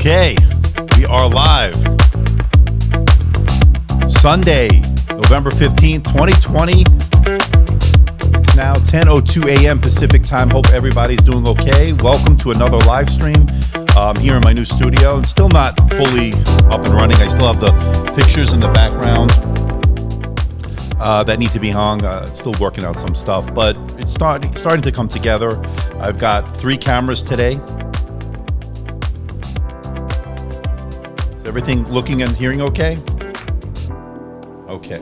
Okay, we are live. Sunday, November 15th, 2020. It's now 10:02 a.m. Pacific time. Hope everybody's doing okay. Welcome to another live stream here in my new studio. It's still not fully up and running. I still have the pictures in the background that need to be hung. Still working out some stuff, but it's starting to come together. I've got 3 cameras today. Is everything looking and hearing okay? Okay.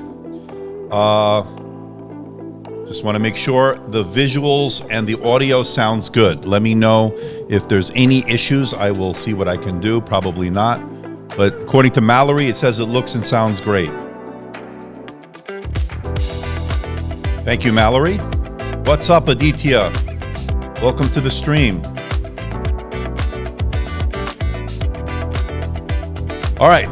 Just want to make sure the visuals and the audio sounds good. Let me know if there's any issues. I will see what I can do. Probably not. But according to Mallory, it says it looks and sounds great. Thank you, Mallory. What's up, Aditya? Welcome to the stream. All right.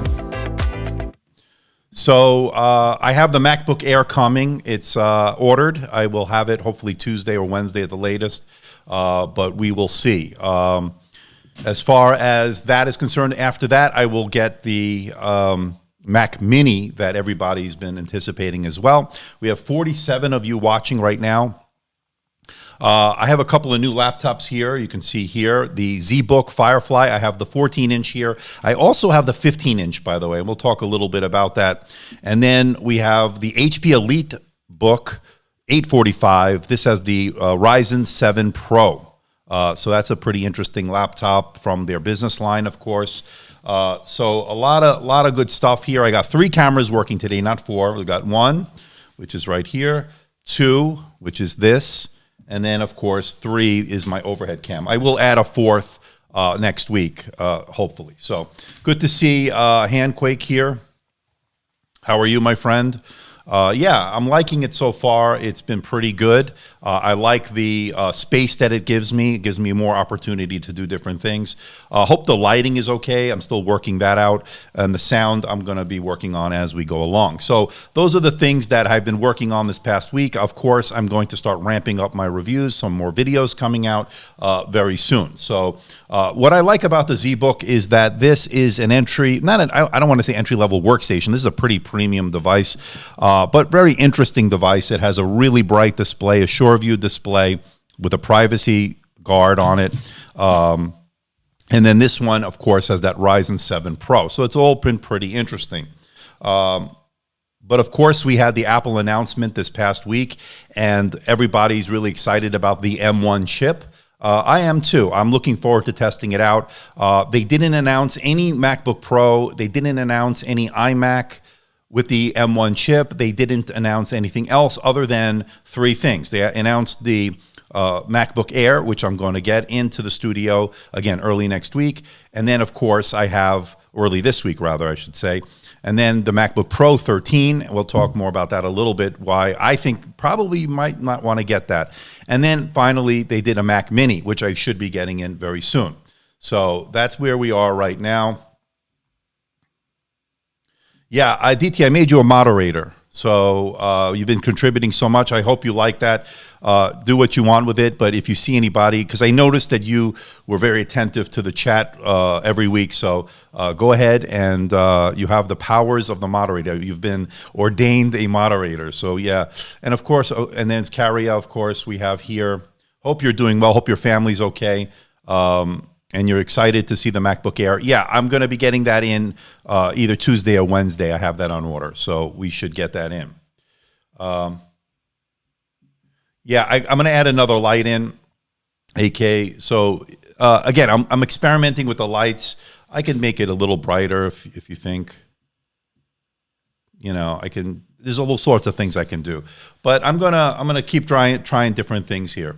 So I have the MacBook Air coming. It's ordered. I will have it hopefully Tuesday or Wednesday at the latest, but we will see. As far as that is concerned, after that, I will get the Mac Mini that everybody's been anticipating as well. We have 47 of you watching right now. I have a couple of new laptops here. You can see here the ZBook Firefly. I have the 14-inch here. I also have the 15-inch, by the way, and we'll talk a little bit about that. And then we have the HP EliteBook 845. This has the Ryzen 7 Pro. So that's a pretty interesting laptop from their business line, of course. So a lot of good stuff here. I got 3 cameras working today, not 4. We've got 1, which is right here, 2, which is this, and then, of course, 3 is my overhead cam. I will add a 4th next week, hopefully. So good to see Handquake here. How are you, my friend? Yeah, I'm liking it so far. It's been pretty good. I like the space that it gives me. It gives me more opportunity to do different things. Hope the lighting is okay. I'm still working that out. And the sound I'm going to be working on as we go along. So those are the things that I've been working on this past week. Of course, I'm going to start ramping up my reviews. Some more videos coming out very soon. So what I like about the ZBook is that this is an entry, I don't want to say entry-level workstation. This is a pretty premium device. But very interesting device. It has a really bright display, a SureView display with a privacy guard on it. And then this one, of course, has that Ryzen 7 Pro. So it's all been pretty interesting. But of course, we had the Apple announcement this past week, and everybody's really excited about the M1 chip. I am too. I'm looking forward to testing it out. They didn't announce any MacBook Pro. They didn't announce any iMac with the M1 chip. They didn't announce anything else other than 3 things. They announced the MacBook Air, which I'm going to get into the studio, again, early next week. And then, of course, I have, early this week, rather, I should say. And then the MacBook Pro 13. We'll talk more about that a little bit, why I think probably you might not want to get that. And then, finally, they did a Mac Mini, which I should be getting in very soon. So that's where we are right now. Yeah, Aditya, I made you a moderator. So you've been contributing so much. I hope you like that. Do what you want with it. But if you see anybody, because I noticed that you were very attentive to the chat every week. So go ahead and you have the powers of the moderator. You've been ordained a moderator. So yeah. And of course, and then Karia, of course, we have here. Hope you're doing well. Hope your family's okay. And you're excited to see the MacBook Air. Yeah, I'm going to be getting that in either Tuesday or Wednesday. I have that on order, so we should get that in. Yeah, I'm going to add another light in, AK. So again, I'm experimenting with the lights. I can make it a little brighter if you think. You know, I can. There's all sorts of things I can do, but I'm gonna keep trying different things here.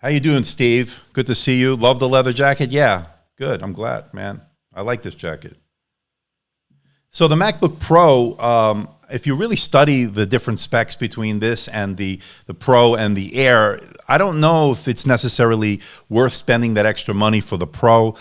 How you doing, Steve? Good to see you. Love the leather jacket? Yeah, good. I'm glad, man. I like this jacket. So the MacBook Pro, if you really study the different specs between this and the Pro and the Air, I don't know if it's necessarily worth spending that extra money for the Pro.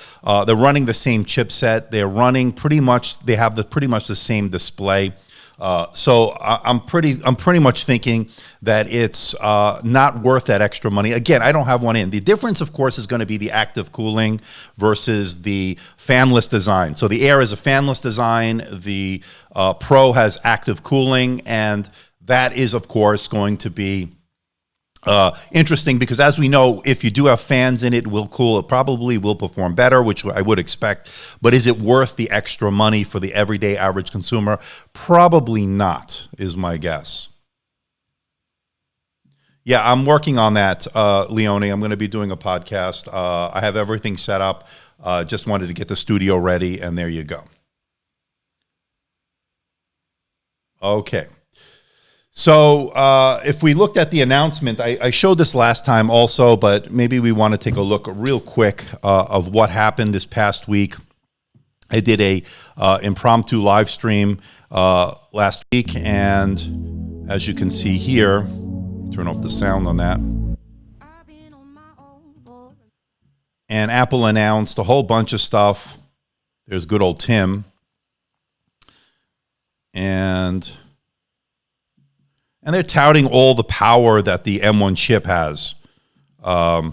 They're running the same chipset. They're running pretty much, they have pretty much the same display. I'm pretty much thinking that it's not worth that extra money. Again, I don't have one in. The difference, of course, is going to be the active cooling versus the fanless design. So the Air is a fanless design. The Pro has active cooling, and that is, of course, going to be interesting because, as we know, if you do have fans in it, will cool. It probably will perform better, which I would expect. But is it worth the extra money for the everyday average consumer? Probably not, is my guess. Yeah, I'm working on that, Leone. I'm going to be doing a podcast. I have everything set up. Just wanted to get the studio ready, and there you go. Okay. So if we looked at the announcement, I showed this last time also, but maybe we want to take a look real quick of what happened this past week. I did a impromptu live stream last week, and as you can see here, turn off the sound on that. And Apple announced a whole bunch of stuff. There's good old Tim. And they're touting all the power that the M1 chip has. 5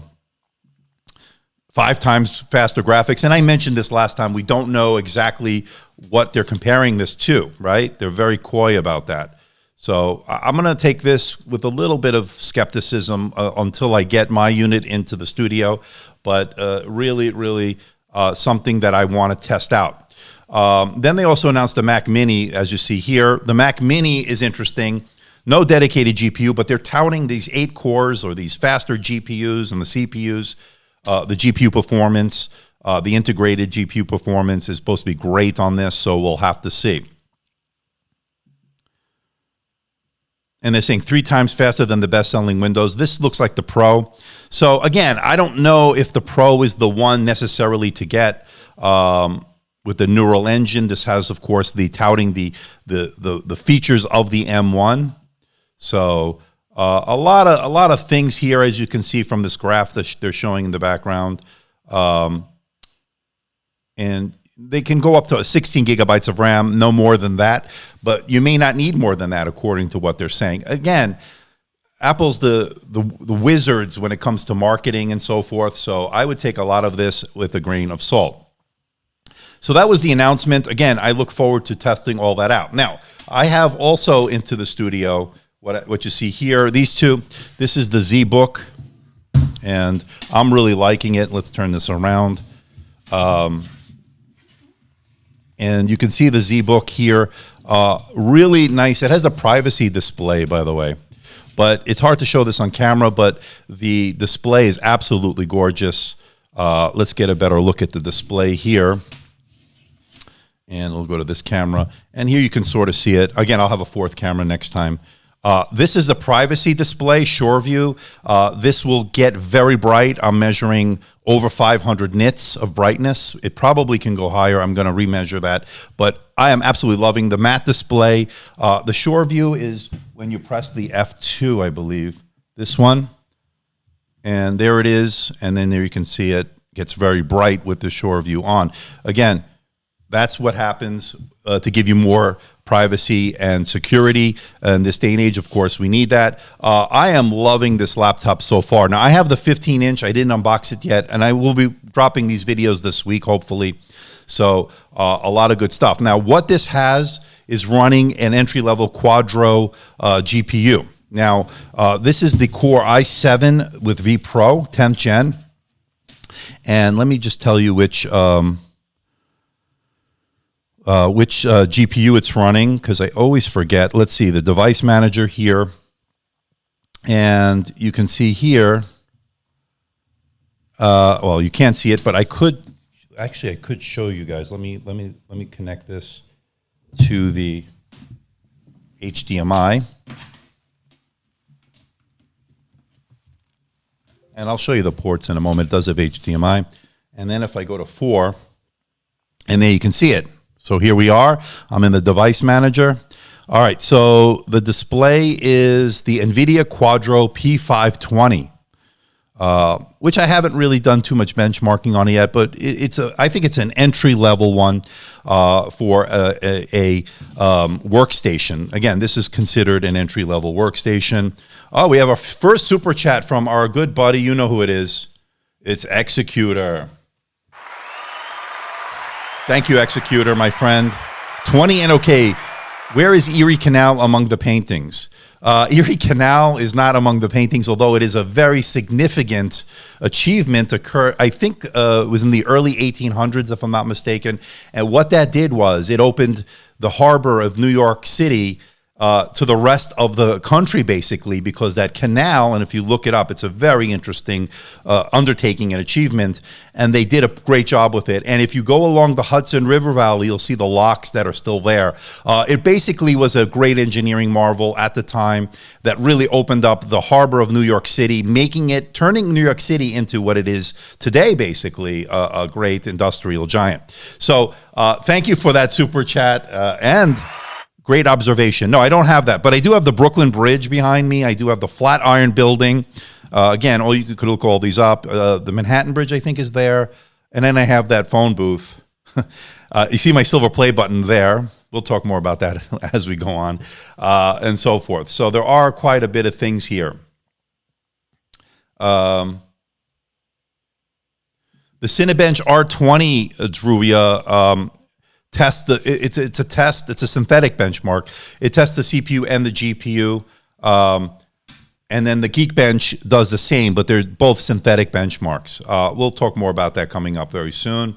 times faster graphics. And I mentioned this last time. We don't know exactly what they're comparing this to, right? They're very coy about that. So I'm going to take this with a little bit of skepticism until I get my unit into the studio. But really something that I want to test out. Then they also announced the Mac Mini, as you see here. The Mac Mini is interesting. No dedicated GPU, but they're touting these 8 cores or these faster GPUs and the CPUs. The GPU performance, the integrated GPU performance is supposed to be great on this, so we'll have to see. And they're saying 3 times faster than the best-selling Windows. This looks like the Pro. So again, I don't know if the Pro is the one necessarily to get with the neural engine. This has, of course, the touting the features of the M1. So a lot of things here, as you can see from this graph that they're showing in the background. And they can go up to 16 gigabytes of RAM, no more than that. But you may not need more than that, according to what they're saying. Again, Apple's the wizards when it comes to marketing and so forth. So I would take a lot of this with a grain of salt. So that was the announcement. Again, I look forward to testing all that out. Now, I have also into the studio what you see here. These two, this is the ZBook, and I'm really liking it. Let's turn this around. And you can see the ZBook here. Really nice. It has a privacy display, by the way. But it's hard to show this on camera, but the display is absolutely gorgeous. Let's get a better look at the display here. And we'll go to this camera. And here you can sort of see it. Again, I'll have a 4th camera next time. This is the privacy display, SureView. This will get very bright. I'm measuring over 500 nits of brightness. It probably can go higher. I'm going to remeasure that. But I am absolutely loving the matte display. The SureView is when you press the F2, I believe. This one. And there it is. And then there you can see it gets very bright with the SureView on. Again, that's what happens to give you more privacy and security. In this day and age, of course, we need that. I am loving this laptop so far. Now, I have the 15-inch. I didn't unbox it yet, and I will be dropping these videos this week, hopefully. So a lot of good stuff. Now, what this has is running an entry-level Quadro GPU. Now, this is the Core i7 with vPro, 10th gen. And let me just tell you which GPU it's running, because I always forget. Let's see, the device manager here. And you can see here, well, you can't see it, but I could show you guys. Let me connect this to the HDMI. And I'll show you the ports in a moment. It does have HDMI. And then if I go to 4, and there you can see it. So here we are. I'm in the device manager. All right, so the display is the NVIDIA Quadro P520. which I haven't really done too much benchmarking on it yet, but I think it's an entry-level one for a workstation. Again, this is considered an entry-level workstation. Oh, we have our first super chat from our good buddy. You know who it is. It's Executor. Thank you, Executor, my friend. 20 and okay. Where is Erie Canal among the paintings? Erie Canal is not among the paintings, although it is a very significant achievement. I think it was in the early 1800s, if I'm not mistaken. And what that did was it opened the harbor of New York City to the rest of the country, basically, because that canal, and if you look it up, it's a very interesting undertaking and achievement, and they did a great job with it. And if you go along the Hudson River Valley, you'll see the locks that are still there. It basically was a great engineering marvel at the time that really opened up the harbor of New York City, turning New York City into what it is today, basically, a great industrial giant. So thank you for that super chat, and great observation. No, I don't have that, but I do have the Brooklyn Bridge behind me. I do have the Flatiron Building. Again, you could look all these up. The Manhattan Bridge, I think, is there. And then I have that phone booth. You see my silver play button there. We'll talk more about that as we go on, and so forth. So there are quite a bit of things here. The Cinebench R20, Druvia, it's a test. It's a synthetic benchmark. It tests the CPU and the GPU, and then the Geekbench does the same, but they're both synthetic benchmarks. We'll talk more about that coming up very soon.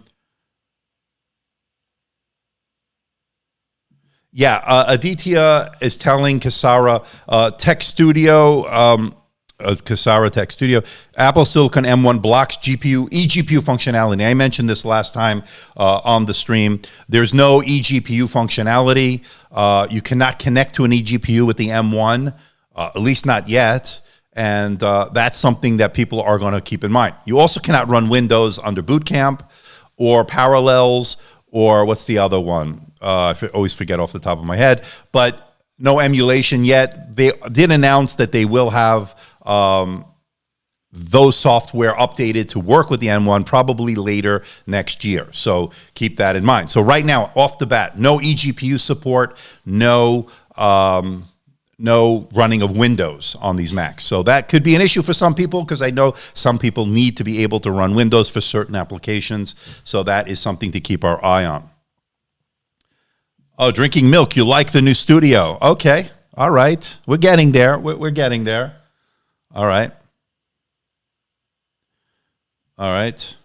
Yeah, Aditya is telling Kasara Tech Studio. Kasara Tech Studio. Apple Silicon M1 blocks GPU, eGPU functionality. I mentioned this last time on the stream. There's no eGPU functionality. You cannot connect to an eGPU with the M1, at least not yet. And that's something that people are going to keep in mind. You also cannot run Windows under Boot Camp or Parallels, or what's the other one? I always forget off the top of my head. But no emulation yet. They did announce that they will have those software updated to work with the M1 probably later next year. So keep that in mind. So right now, off the bat, no eGPU support, no running of Windows on these Macs. So that could be an issue for some people, because I know some people need to be able to run Windows for certain applications. So that is something to keep our eye on. Oh, drinking milk. You like the new studio. Okay. All right. We're getting there. We're getting there. All right. All right.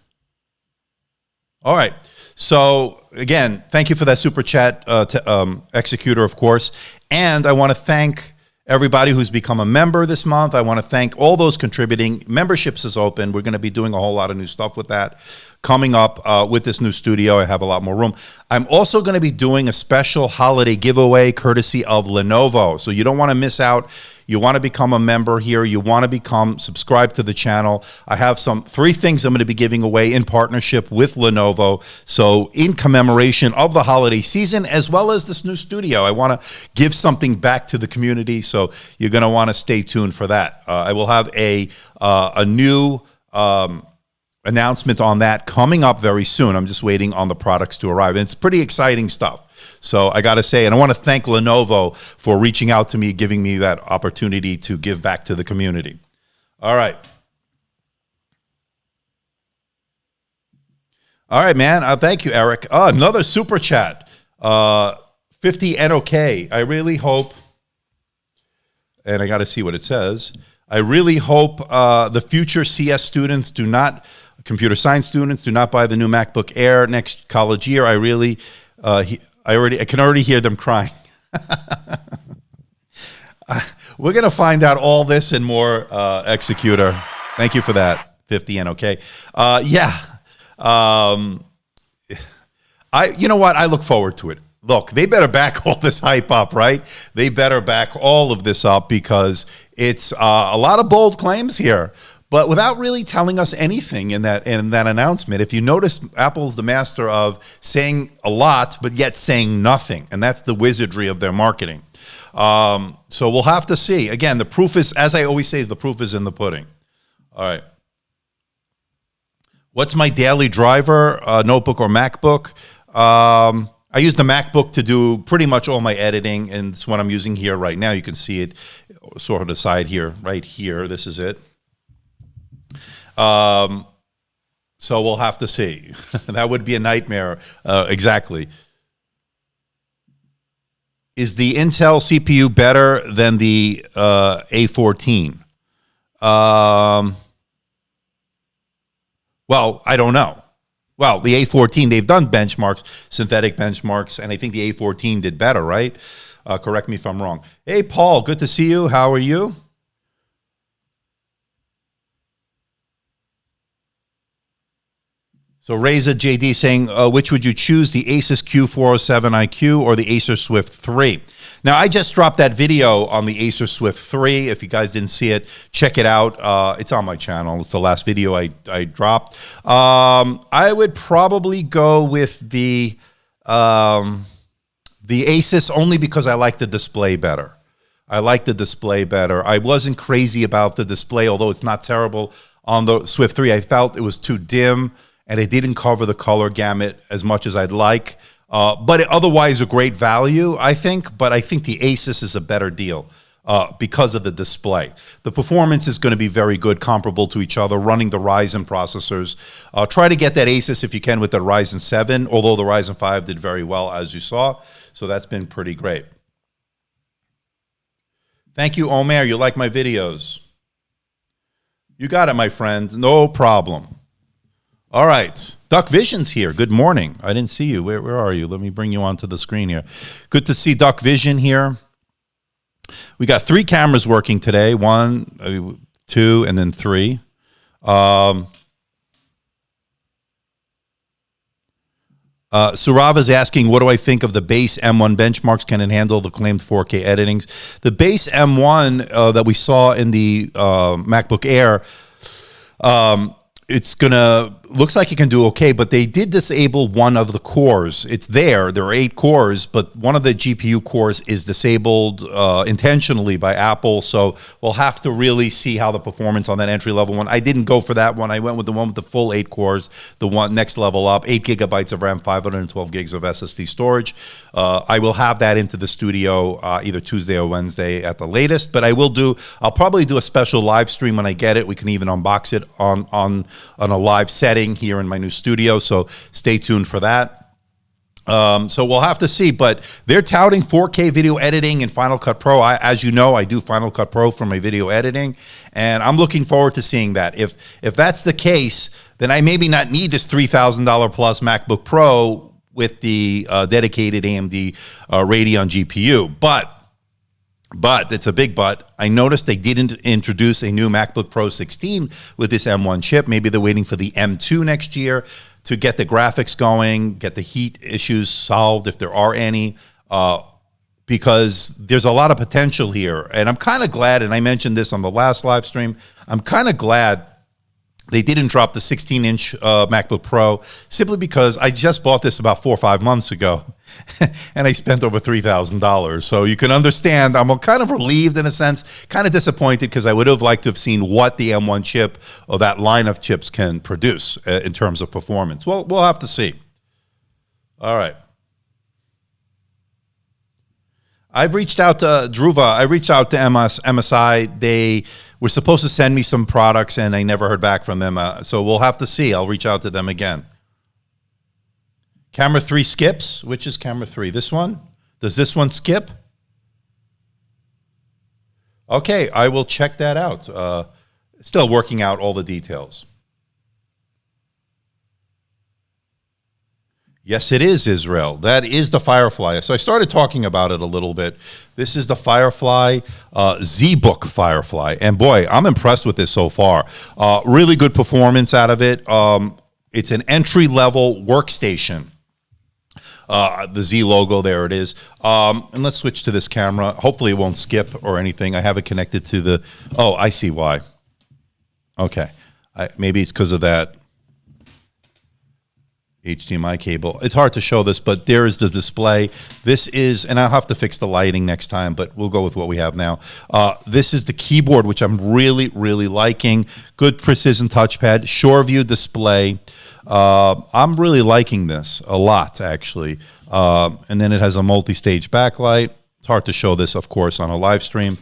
All right. So, again, thank you for that super chat, Executor, of course. And I want to thank everybody who's become a member this month. I want to thank all those contributing. Memberships is open. We're going to be doing a whole lot of new stuff with that. Coming up with this new studio, I have a lot more room. I'm also going to be doing a special holiday giveaway courtesy of Lenovo. So you don't want to miss out. You want to become a member here. You want to become subscribed to the channel. I have 3 things I'm going to be giving away in partnership with Lenovo. So in commemoration of the holiday season, as well as this new studio, I want to give something back to the community. So you're going to want to stay tuned for that. I will have a new announcement on that coming up very soon. I'm just waiting on the products to arrive. And it's pretty exciting stuff. So I got to say, and I want to thank Lenovo for reaching out to me, giving me that opportunity to give back to the community. All right. All right, man. Thank you, Eric. Another super chat. 50 NOK. I really hope, and I got to see what it says. I really hope the future CS students computer science students do not buy the new MacBook Air next college year. I can already hear them crying. We're going to find out all this and more, Executor. Thank you for that, 50 NOK. Yeah. You know what? I look forward to it. Look, they better back all this hype up, right? They better back all of this up, because it's a lot of bold claims here, but without really telling us anything in that announcement. If you notice, Apple's the master of saying a lot, but yet saying nothing, and that's the wizardry of their marketing. So we'll have to see. Again, the proof is, as I always say, the proof is in the pudding. All right. What's my daily driver, notebook or MacBook? I use the MacBook to do pretty much all my editing, and it's what I'm using here right now. You can see it sort of the side here, right here. This is it. So we'll have to see. That would be a nightmare. Exactly. Is the Intel CPU better than the A14? Well, I don't know. Well, the A14, they've done benchmarks, synthetic benchmarks, and I think the A14 did better, right? Correct me if I'm wrong. Hey, Paul, good to see you. How are you? So Reza JD saying, which would you choose, the Asus Q407 IQ or the Acer Swift 3? Now, I just dropped that video on the Acer Swift 3. If you guys didn't see it, check it out. It's on my channel. It's the last video I dropped. I would probably go with the Asus only because I like the display better. I like the display better. I wasn't crazy about the display, although it's not terrible on the Swift 3. I felt it was too dim, and it didn't cover the color gamut as much as I'd like. But otherwise a great value, I think. But I think the Asus is a better deal because of the display. The performance is going to be very good, comparable to each other, running the Ryzen processors. Try to get that Asus if you can with the Ryzen 7, although the Ryzen 5 did very well, as you saw. So that's been pretty great. Thank you, Omer. You like my videos. You got it, my friend. No problem. All right. Duck Vision's here. Good morning. I didn't see you. Where are you? Let me bring you onto the screen here. Good to see Duck Vision here. We got 3 cameras working today. 1, 2, and then 3. Surava is asking, what do I think of the base M1 benchmarks? Can it handle the claimed 4K editings? The base M1 that we saw in the MacBook Air, it's looks like it can do okay, but they did disable one of the cores. It's there are 8 cores, but one of the GPU cores is disabled intentionally by Apple. So we'll have to really see how the performance on that entry level one. I didn't go for that one. I went with the one with the full 8 cores, the one next level up, 8 gigabytes of RAM, 512 gigs of SSD storage. I will have that into the studio either Tuesday or Wednesday at the latest, but I'll probably do a special live stream when I get it. We can even unbox it on a live setting here in my new studio, so stay tuned for that. So we'll have to see, but they're touting 4K video editing in Final Cut Pro. As you know, I do Final Cut Pro for my video editing, and I'm looking forward to seeing that. If that's the case, then I maybe not need this $3,000 plus MacBook Pro with the dedicated AMD Radeon GPU, but it's a big but. I noticed they didn't introduce a new MacBook Pro 16 with this M1 chip. Maybe they're waiting for the M2 next year to get the graphics going, get the heat issues solved if there are any, because there's a lot of potential here. And I'm kind of glad, and I mentioned this on the last live stream, I'm kind of glad they didn't drop the 16-inch MacBook Pro, simply because I just bought this about 4 or 5 months ago, and I spent over $3,000. So you can understand, I'm kind of relieved in a sense, kind of disappointed, because I would have liked to have seen what the M1 chip or that line of chips can produce in terms of performance. Well, we'll have to see. All right. I've reached out to Dhruva. I reached out to MSI. They were supposed to send me some products, and I never heard back from them. So we'll have to see. I'll reach out to them again. Camera 3 skips. Which is camera 3? This one? Does this one skip? Okay, I will check that out. Still working out all the details. Yes, it is, Israel. That is the Firefly. So I started talking about it a little bit. This is the Firefly, ZBook Firefly. And boy, I'm impressed with this so far. Really good performance out of it. It's an entry-level workstation. The Z logo, there it is. And let's switch to this camera. Hopefully it won't skip or anything. I have it connected to the... Oh, I see why. Okay. Maybe it's because of that. HDMI cable. It's hard to show this, but there is the display. This is, and I'll have to fix the lighting next time, but we'll go with what we have now. This is the keyboard, which I'm really, really liking. Good precision touchpad, SureView display. I'm really liking this a lot, actually. And then it has a multi-stage backlight. It's hard to show this, of course, on a live stream.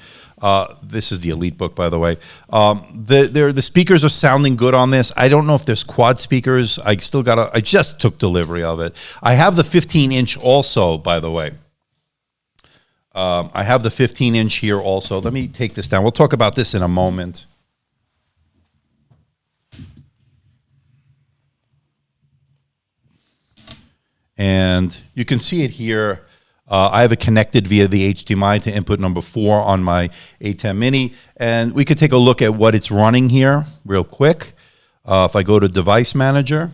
This is the EliteBook, by the way. The speakers are sounding good on this. I don't know if there's quad speakers. I just took delivery of it. I have the 15-inch also, by the way. I have the 15-inch here also. Let me take this down. We'll talk about this in a moment. And you can see it here. I have it connected via the HDMI to input number 4 on my A10 Mini. And we could take a look at what it's running here real quick. If I go to Device Manager,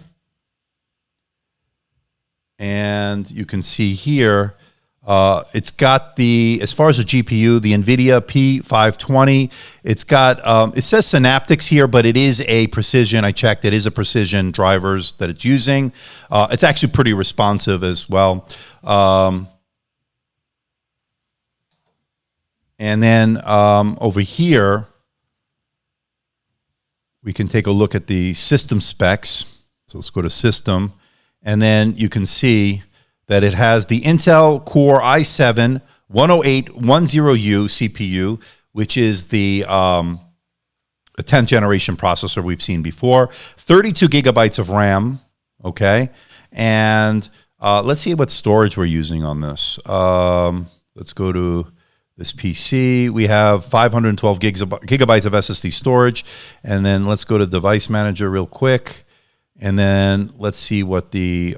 and you can see here, it's got as far as the GPU, the NVIDIA P520. It's got, it says Synaptics here, but it is a Precision. I checked, it is a Precision drivers that it's using. It's actually pretty responsive as well. And then over here, we can take a look at the system specs. So let's go to System. And then you can see that it has the Intel Core i7 10810U CPU, which is the 10th generation processor we've seen before. 32 gigabytes of RAM, okay? And let's see what storage we're using on this. Let's go to this PC. We have 512 gigabytes of SSD storage. And then let's go to Device Manager real quick. And then let's see what the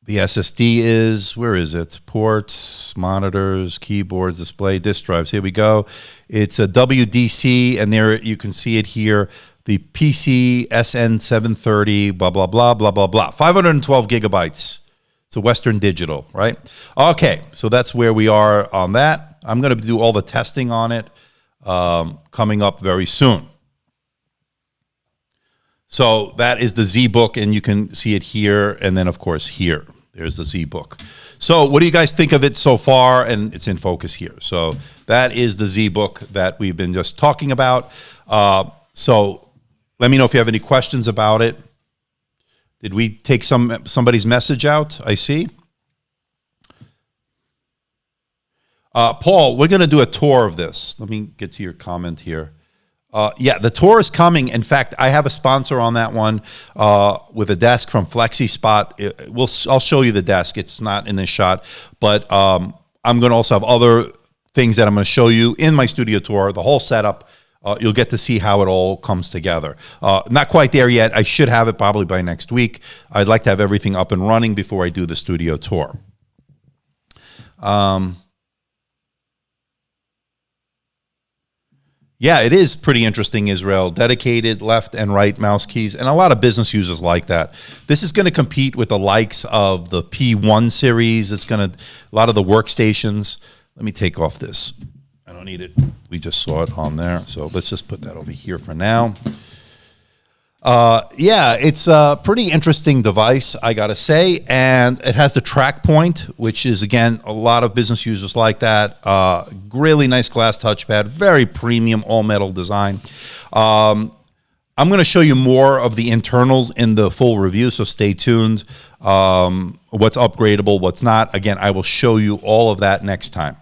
SSD is. Where is it? Ports, monitors, keyboards, display, disk drives. Here we go. It's a WDC, and there you can see it here. The PC SN730, blah, blah, blah, blah, blah, blah. 512 gigabytes. It's a Western Digital, right? Okay, so that's where we are on that. I'm going to do all the testing on it coming up very soon. So that is the ZBook, and you can see it here, and then, of course, here. There's the ZBook. So what do you guys think of it so far? And it's in focus here. So that is the ZBook that we've been just talking about. So let me know if you have any questions about it. Did we take somebody's message out? I see. Paul, we're going to do a tour of this. Let me get to your comment here. Yeah, the tour is coming. In fact, I have a sponsor on that one with a desk from FlexiSpot. I'll show you the desk. It's not in this shot, but I'm going to also have other things that I'm going to show you in my studio tour, the whole setup. You'll get to see how it all comes together. Not quite there yet. I should have it probably by next week. I'd like to have everything up and running before I do the studio tour. Yeah, it is pretty interesting, Israel. Dedicated left and right mouse keys, and a lot of business users like that. This is going to compete with the likes of the P1 series. It's going to, a lot of the workstations. Let me take off this. I don't need it. We just saw it on there. So let's just put that over here for now. Yeah, it's a pretty interesting device, I got to say. And it has the track point, which is, again, a lot of business users like that. Really nice glass touchpad, very premium all-metal design. I'm going to show you more of the internals in the full review, so stay tuned. What's upgradable, what's not. Again, I will show you all of that next time.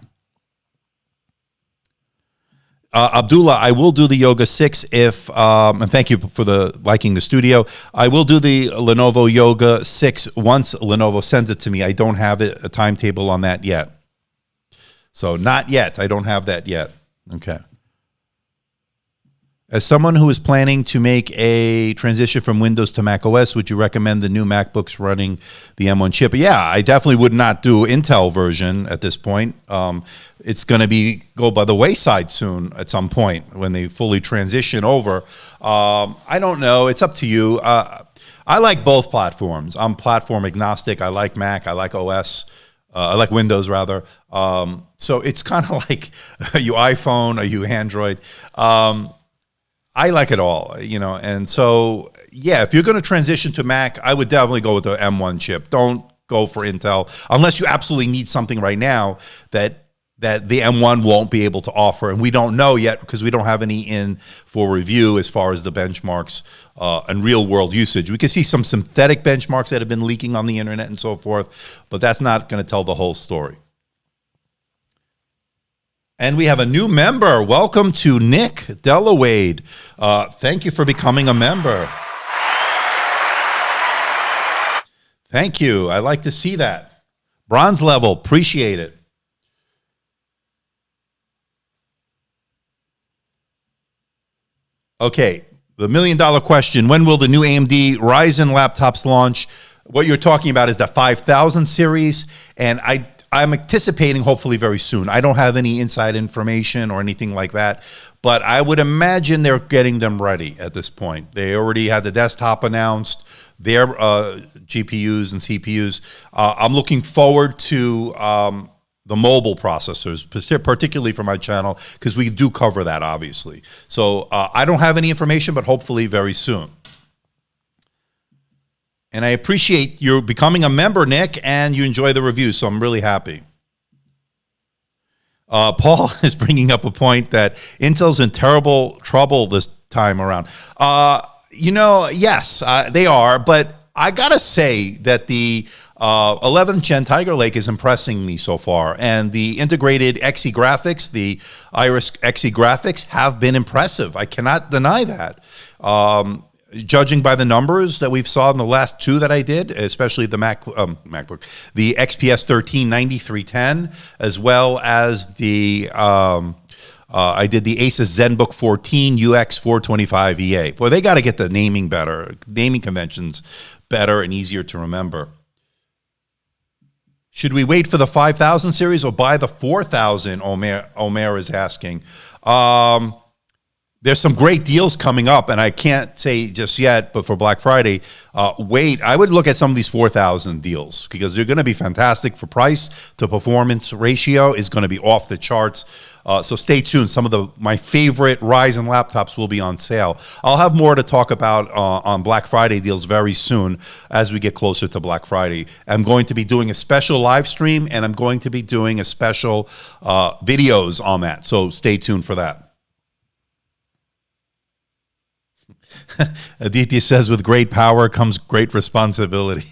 Abdullah, I will do the Yoga 6 if, and thank you for liking the studio. I will do the Lenovo Yoga 6 once Lenovo sends it to me. I don't have a timetable on that yet. So not yet. I don't have that yet. Okay. As someone who is planning to make a transition from Windows to Mac OS, would you recommend the new MacBooks running the M1 chip? Yeah, I definitely would not do Intel version at this point. It's going to go by the wayside soon at some point when they fully transition over. I don't know. It's up to you. I like both platforms. I'm platform agnostic. I like Mac. I like OS. I like Windows, rather. So it's kind of like, are you iPhone? Are you Android? I like it all, and so, yeah, if you're going to transition to Mac, I would definitely go with the M1 chip. Don't go for Intel unless you absolutely need something right now that the M1 won't be able to offer. And we don't know yet because we don't have any in for review as far as the benchmarks and real world usage. We can see some synthetic benchmarks that have been leaking on the internet and so forth, but that's not going to tell the whole story. And we have a new member. Welcome to Nick Delawade. Thank you for becoming a member. Thank you. I like to see that. Bronze level. Appreciate it. Okay, the $1 million question. When will the new AMD Ryzen laptops launch? What you're talking about is the 5000 series, and I'm anticipating hopefully very soon. I don't have any inside information or anything like that, but I would imagine they're getting them ready at this point. They already had the desktop announced, their GPUs and CPUs. I'm looking forward to the mobile processors, particularly for my channel, because we do cover that, obviously. So I don't have any information, but hopefully very soon. And I appreciate you becoming a member, Nick, and you enjoy the review, so I'm really happy. Paul is bringing up a point that Intel's in terrible trouble this time around. Yes, they are, but I gotta say that the 11th Gen Tiger Lake is impressing me so far, and the integrated Xe graphics, the Iris Xe graphics, have been impressive. I cannot deny that. Judging by the numbers that we've saw in the last two that I did, especially the MacBook, the XPS 139310, as well as the I did the Asus ZenBook 14 UX 425 EA. Boy, they got to get the naming conventions better and easier to remember. Should we wait for the 5000 series or buy the 4000? Omer is asking. There's some great deals coming up, and I can't say just yet, but for Black Friday, wait. I would look at some of these 4000 deals because they're going to be fantastic for price to performance ratio is going to be off the charts. So stay tuned. Some of my favorite Ryzen laptops will be on sale. I'll have more to talk about on Black Friday deals very soon as we get closer to Black Friday. I'm going to be doing a special live stream, and I'm going to be doing a special videos on that. So stay tuned for that. Aditya says, with great power comes great responsibility.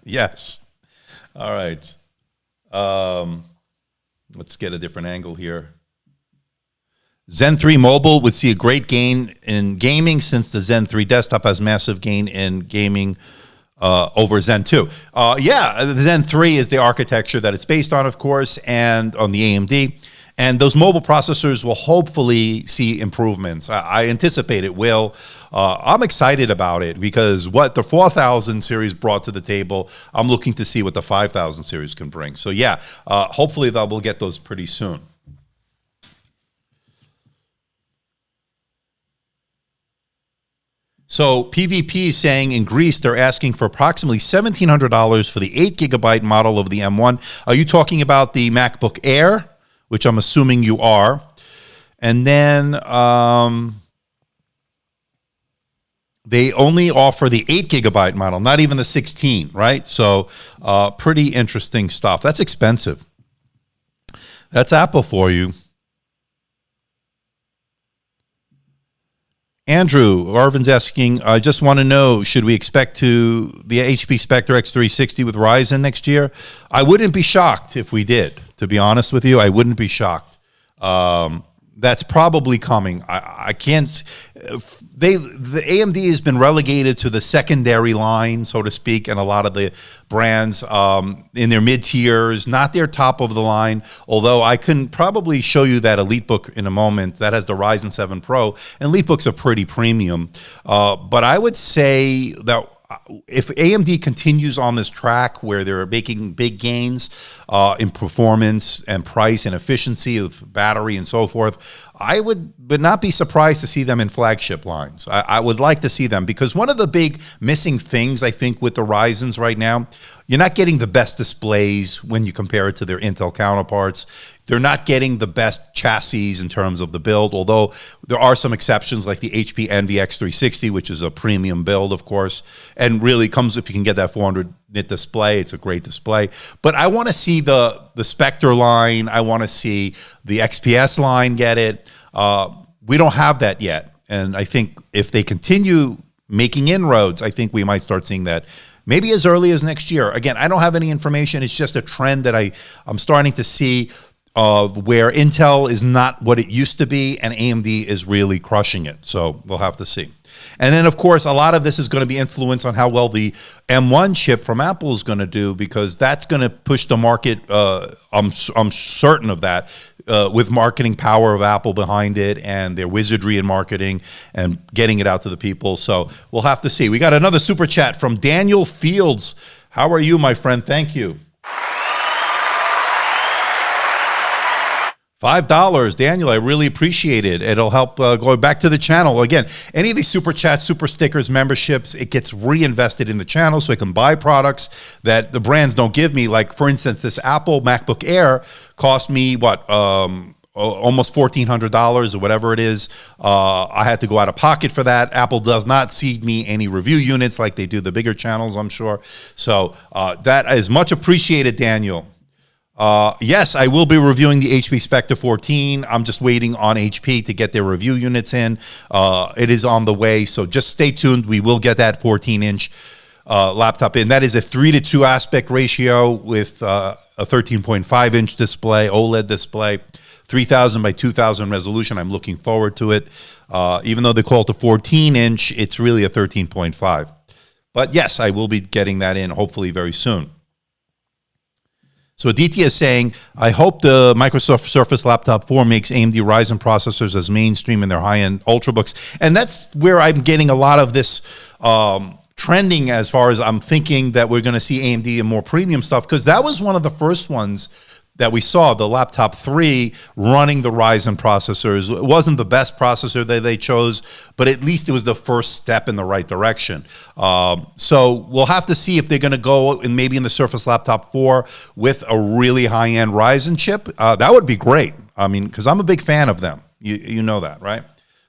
Yes. All right. Let's get a different angle here. Zen 3 Mobile would see a great gain in gaming since the Zen 3 desktop has massive gain in gaming over Zen 2. Yeah, the Zen 3 is the architecture that it's based on, of course, and on the AMD. And those mobile processors will hopefully see improvements. I anticipate it will. I'm excited about it because what the 4000 series brought to the table, I'm looking to see what the 5000 series can bring. So yeah, hopefully we'll get those pretty soon. So PVP is saying in Greece, they're asking for approximately $1,700 for the 8GB model of the M1. Are you talking about the MacBook Air, which I'm assuming you are? And then they only offer the 8GB model, not even the 16, right? So pretty interesting stuff. That's expensive. That's Apple for you. Andrew, Arvin's asking, I just want to know, should we expect the HP Spectre X360 with Ryzen next year? I wouldn't be shocked if we did, to be honest with you. I wouldn't be shocked. That's probably coming. I can't. The AMD has been relegated to the secondary line, so to speak, and a lot of the brands in their mid tiers, not their top of the line. Although I can probably show you that EliteBook in a moment. That has the Ryzen 7 Pro, and EliteBooks are pretty premium. But I would say that if AMD continues on this track where they're making big gains in performance and price and efficiency of battery and so forth, I would not be surprised to see them in flagship lines. I would like to see them, because one of the big missing things, I think, with the Ryzens right now, you're not getting the best displays when you compare it to their Intel counterparts. They're not getting the best chassis in terms of the build, although there are some exceptions like the HP NVX360, which is a premium build, of course, and really comes, if you can get that 400-nit display, it's a great display. But I want to see the Spectre line. I want to see the XPS line get it. We don't have that yet. And I think if they continue making inroads, I think we might start seeing that maybe as early as next year. Again, I don't have any information. It's just a trend that I'm starting to see of where Intel is not what it used to be and AMD is really crushing it. So we'll have to see. And then, of course, a lot of this is going to be influenced on how well the M1 chip from Apple is going to do, because that's going to push the market. I'm certain of that, with marketing power of Apple behind it and their wizardry in marketing and getting it out to the people. So we'll have to see. We got another super chat from Daniel Fields. How are you, my friend? Thank you. $5, Daniel, I really appreciate it. It'll help go back to the channel. Again, any of these super chats, super stickers, memberships, it gets reinvested in the channel so I can buy products that the brands don't give me. Like, for instance, this Apple MacBook Air cost me, what, almost $1,400 or whatever it is. I had to go out of pocket for that. Apple does not seed me any review units like they do the bigger channels, I'm sure. So that is much appreciated, Daniel. Yes, I will be reviewing the HP Spectre 14. I'm just waiting on HP to get their review units in. It is on the way, so just stay tuned. We will get that 14-inch laptop in. That is a 3:2 aspect ratio with a 13.5-inch display, OLED display, 3000 by 2000 resolution. I'm looking forward to it. Even though they call it a 14-inch, it's really a 13.5. But yes, I will be getting that in hopefully very soon. So Aditya is saying, I hope the Microsoft Surface Laptop 4 makes AMD Ryzen processors as mainstream in their high-end Ultrabooks. And that's where I'm getting a lot of this trending, as far as I'm thinking that we're going to see AMD and more premium stuff, because that was one of the first ones that we saw, the Laptop 3 running the Ryzen processors. It wasn't the best processor that they chose, but at least it was the first step in the right direction. So we'll have to see if they're going to go and maybe in the Surface Laptop 4 with a really high-end Ryzen chip. That would be great. I mean, because I'm a big fan of them. You know that, right?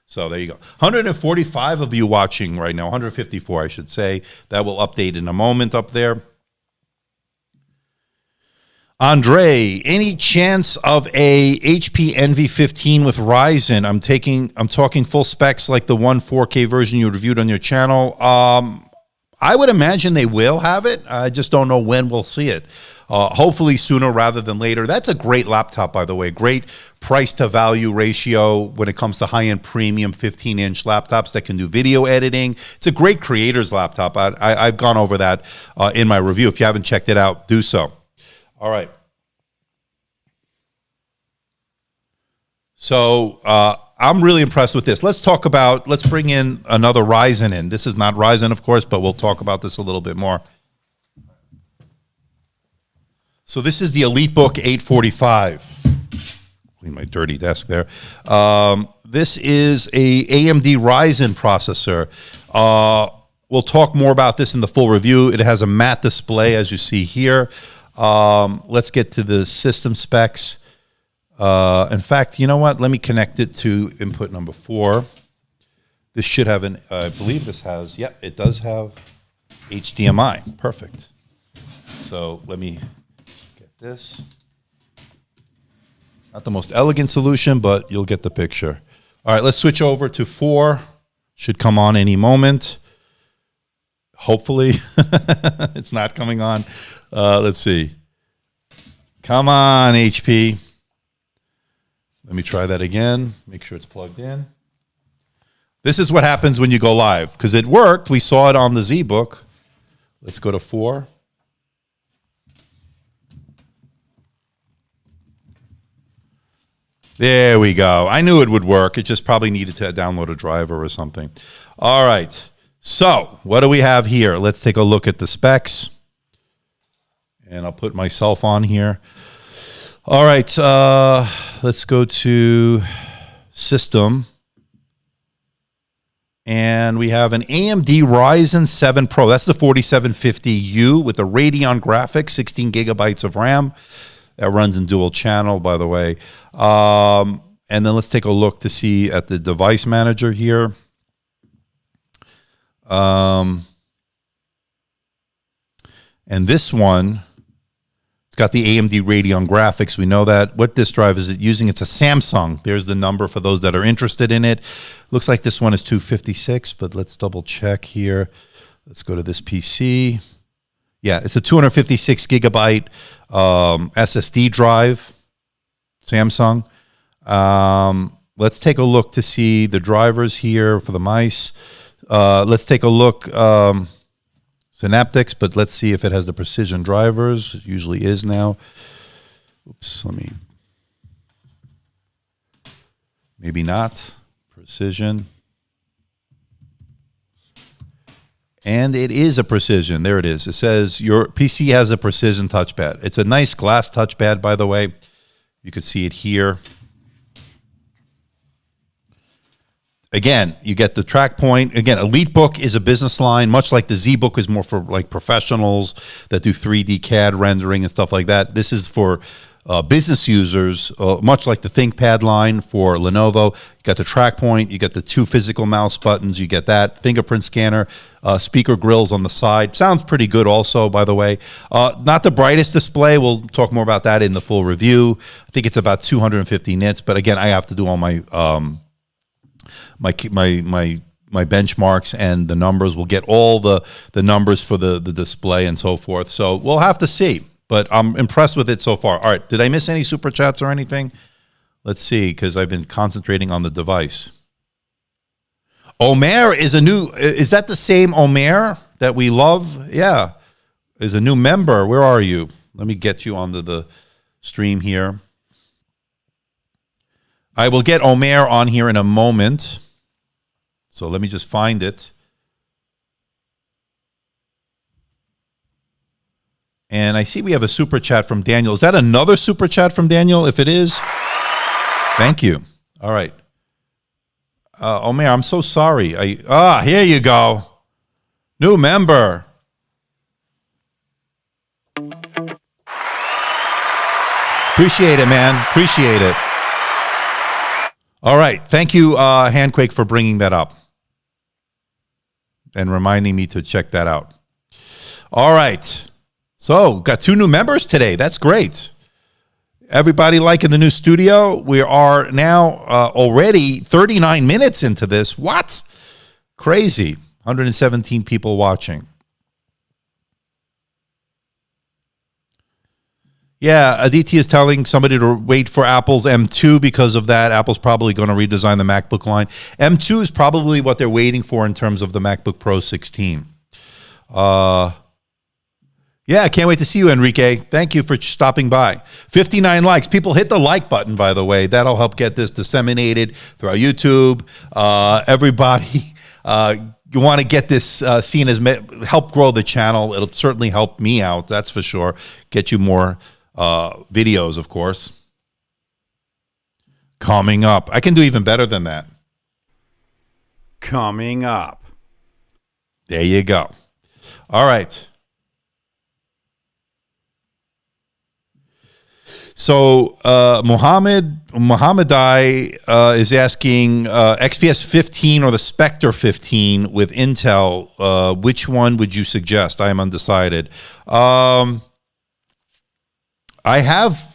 So there you go. 145 of you watching right now, 154, I should say. That will update in a moment up there. Andre, any chance of a HP NV15 with Ryzen? I'm talking full specs like the 4K version you reviewed on your channel. I would imagine they will have it. I just don't know when we'll see it. Hopefully sooner rather than later. That's a great laptop, by the way. Great price to value ratio when it comes to high-end premium 15-inch laptops that can do video editing. It's a great creator's laptop. I've gone over that in my review. If you haven't checked it out, do so. All right. So I'm really impressed with this. Let's bring in another Ryzen in. This is not Ryzen, of course, but we'll talk about this a little bit more. So this is the EliteBook 845. Clean my dirty desk there. This is a AMD Ryzen processor. We'll talk more about this in the full review. It has a matte display, as you see here. Let's get to the system specs. In fact, you know what? Let me connect it to input number 4. This should have I believe this has, yep, it does have HDMI. Perfect. So let me get this. Not the most elegant solution, but you'll get the picture. All right, let's switch over to 4. Should come on any moment. Hopefully. It's not coming on. Let's see. Come on, HP. Let me try that again. Make sure it's plugged in. This is what happens when you go live, because it worked. We saw it on the ZBook. Let's go to 4. There we go. I knew it would work. It just probably needed to download a driver or something. All right. So what do we have here? Let's take a look at the specs. And I'll put myself on here. All right. Let's go to system. And we have an AMD Ryzen 7 Pro. That's the 4750U with the Radeon graphics, 16 gigabytes of RAM. That runs in dual channel, by the way. And then let's take a look to see at the device manager here. And this one, it's got the AMD Radeon graphics. We know that. What disk drive is it using? It's a Samsung. There's the number for those that are interested in it. Looks like this one is 256, but let's double check here. Let's go to this PC. Yeah, it's a 256 gigabyte SSD drive, Samsung. Let's take a look to see the drivers here for the mice. Let's take a look. Synaptics, but let's see if it has the precision drivers. It usually is now. Oops, maybe not. Precision. And it is a precision. There it is. It says your PC has a precision touchpad. It's a nice glass touchpad, by the way. You can see it here. Again, you get the track point. Again, EliteBook is a business line, much like the ZBook is more for like professionals that do 3D CAD rendering and stuff like that. This is for business users, much like the ThinkPad line for Lenovo. You got the track point, you get the 2 physical mouse buttons, you get that fingerprint scanner, speaker grills on the side. Sounds pretty good also, by the way. Not the brightest display. We'll talk more about that in the full review. I think it's about 250 nits, but again, I have to do all my my benchmarks and the numbers. We'll get all the numbers for the display and so forth. So we'll have to see, but I'm impressed with it so far. All right, did I miss any super chats or anything? Let's see, because I've been concentrating on the device. AOMEI is a new, is that the same AOMEI that we love? Yeah, is a new member. Where are you? Let me get you onto the stream here. I will get AOMEI on here in a moment. So let me just find it. And I see we have a super chat from Daniel. Is that another super chat from Daniel? If it is, thank you. All right. AOMEI, I'm so sorry. Here you go. New member. Appreciate it, man. Appreciate it. All right. Thank you, Handquake, for bringing that up and reminding me to check that out. All right. So, got 2 new members today. That's great. Everybody liking the new studio? We are now already 39 minutes into this. What? Crazy. 117 people watching. Yeah, Aditi is telling somebody to wait for Apple's M2 because of that. Apple's probably going to redesign the MacBook line. M2 is probably what they're waiting for in terms of the MacBook Pro 16. Yeah, I can't wait to see you, Enrique. Thank you for stopping by. 59 likes. People hit the like button, by the way. That'll help get this disseminated throughout YouTube. Everybody, you want to get this seen as, help grow the channel. It'll certainly help me out, that's for sure. Get you more videos, of course. Coming up. I can do even better than that. Coming up. There you go. All right. So Mohammedai is asking XPS 15 or the Spectre 15 with Intel. Which one would you suggest? I am undecided. I have,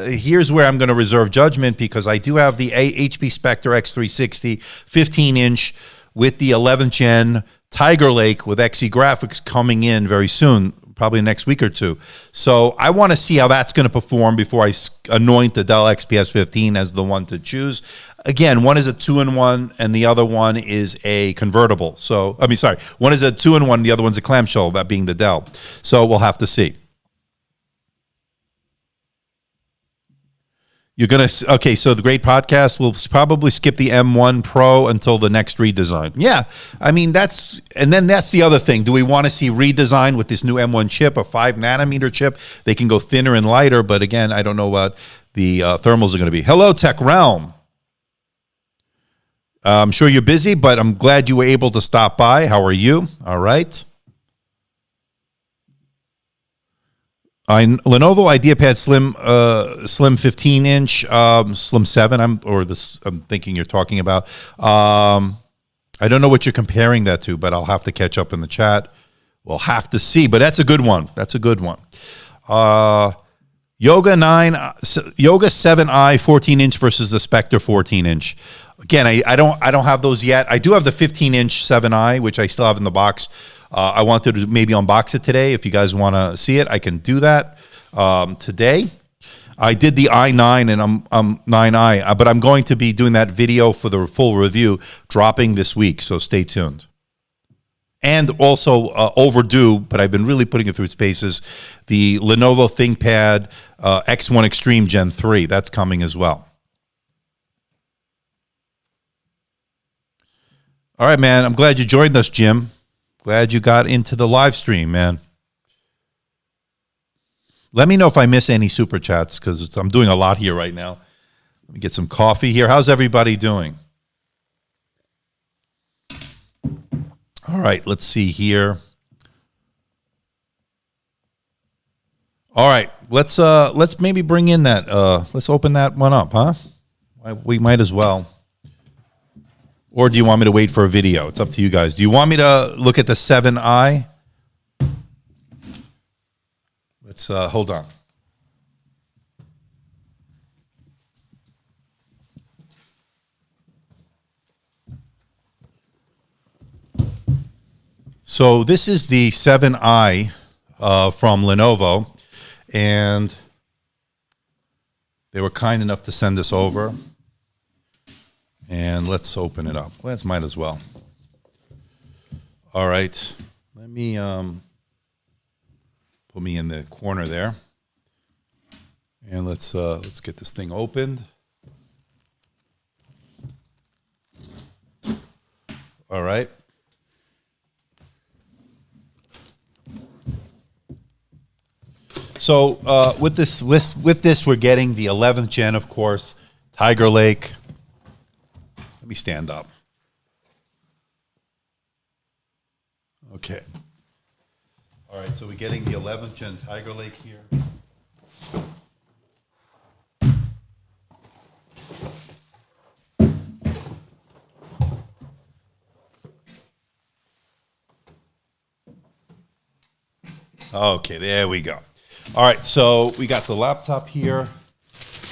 here's where I'm going to reserve judgment because I do have the HP Spectre X360 15-inch with the 11th gen Tiger Lake with XE graphics coming in very soon, probably next week or two. So I want to see how that's going to perform before I anoint the Dell XPS 15 as the one to choose. Again, one is a 2-in-1 and the other one is a convertible. So, one is a 2-in-1, the other one's a clamshell, that being the Dell. So we'll have to see. You're going to, okay, so the great podcast will probably skip the M1 Pro until the next redesign. Yeah, I mean, that's the other thing. Do we want to see redesign with this new M1 chip, a 5-nanometer chip? They can go thinner and lighter, but again, I don't know what the thermals are going to be. Hello, Tech Realm. I'm sure you're busy, but I'm glad you were able to stop by. How are you? All right. Lenovo IdeaPad Slim 15-inch, Slim 7. I'm thinking you're talking about. I don't know what you're comparing that to, but I'll have to catch up in the chat. We'll have to see, but that's a good one. That's a good one. Yoga 7i 14-inch versus the Spectre 14-inch. Again, I don't have those yet. I do have the 15-inch 7i, which I still have in the box. I wanted to maybe unbox it today. If you guys want to see it, I can do that today. I did the i9 and I'm 9i, but I'm going to be doing that video for the full review dropping this week, so stay tuned. And also overdue, but I've been really putting it through its paces, the Lenovo ThinkPad X1 Extreme Gen 3. That's coming as well. All right, man. I'm glad you joined us, Jim. Glad you got into the live stream, man. Let me know if I miss any super chats because I'm doing a lot here right now. Let me get some coffee here. How's everybody doing? All right, let's see here. All right, let's maybe bring in that. Let's open that one up, huh? We might as well. Or do you want me to wait for a video? It's up to you guys. Do you want me to look at the 7i? Let's hold on. So this is the 7i from Lenovo, and they were kind enough to send this over. And let's open it up. Let's might as well. All right. Let me put me in the corner there. And let's get this thing opened. All right. So with this we're getting the 11th gen, of course, Tiger Lake. Let me stand up. Okay. All right, so we're getting the 11th gen Tiger Lake here. Okay, there we go. All right, so we got the laptop here.